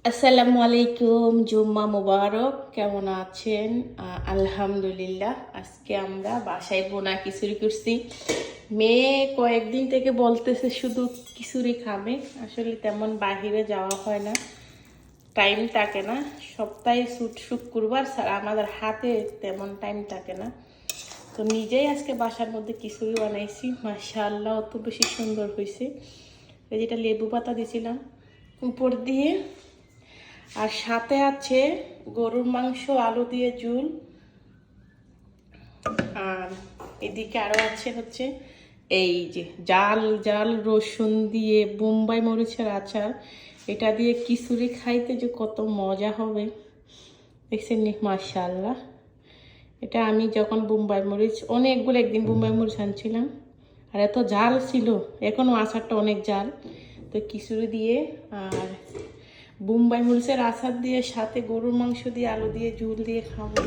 আসসালামু আলাইকুম, জুম্মা মুবারক। কেমন আছেন? আলহামদুলিল্লাহ। আজকে আমরা বাসায় বোনা খিচুড়ি করছি। মেয়ে কয়েকদিন থেকে বলতেছে শুধু খিচুড়ি খাবে। আসলে তেমন বাহিরে যাওয়া হয় না, টাইম থাকে না। সপ্তাহে শুক্রবার ছাড়া আমাদের হাতে তেমন টাইম থাকে না। তো নিজেই আজকে বাসার মধ্যে খিচুড়ি বানাইছি। মাশাআল্লাহ, অত বেশি সুন্দর হয়েছে। এই যেটা লেবু পাতা দিয়েছিলাম উপর দিয়ে, আর সাথে আছে গরুর মাংস, আলু দিয়ে ঝুল। আর এদিকে আরো আছে হচ্ছে এই যে জাল জাল রসুন দিয়ে বোম্বাই মরিচের আচার। এটা দিয়ে খিচুড়ি খাইতে যে কত মজা হবে দেখছেন নি? মাশাআল্লাহ। এটা আমি যখন বোম্বাই মরিচ অনেকগুলো একদিন বোম্বাই মরিচ আনছিলাম, আর এত জাল ছিল, এখনো আচারটা অনেক জাল। তো খিচুড়ি দিয়ে আর বোম্বাই মরিচের আচার দিয়ে সাথে গরুর মাংস দিয়ে আলু দিয়ে ঝুল দিয়ে খাবো।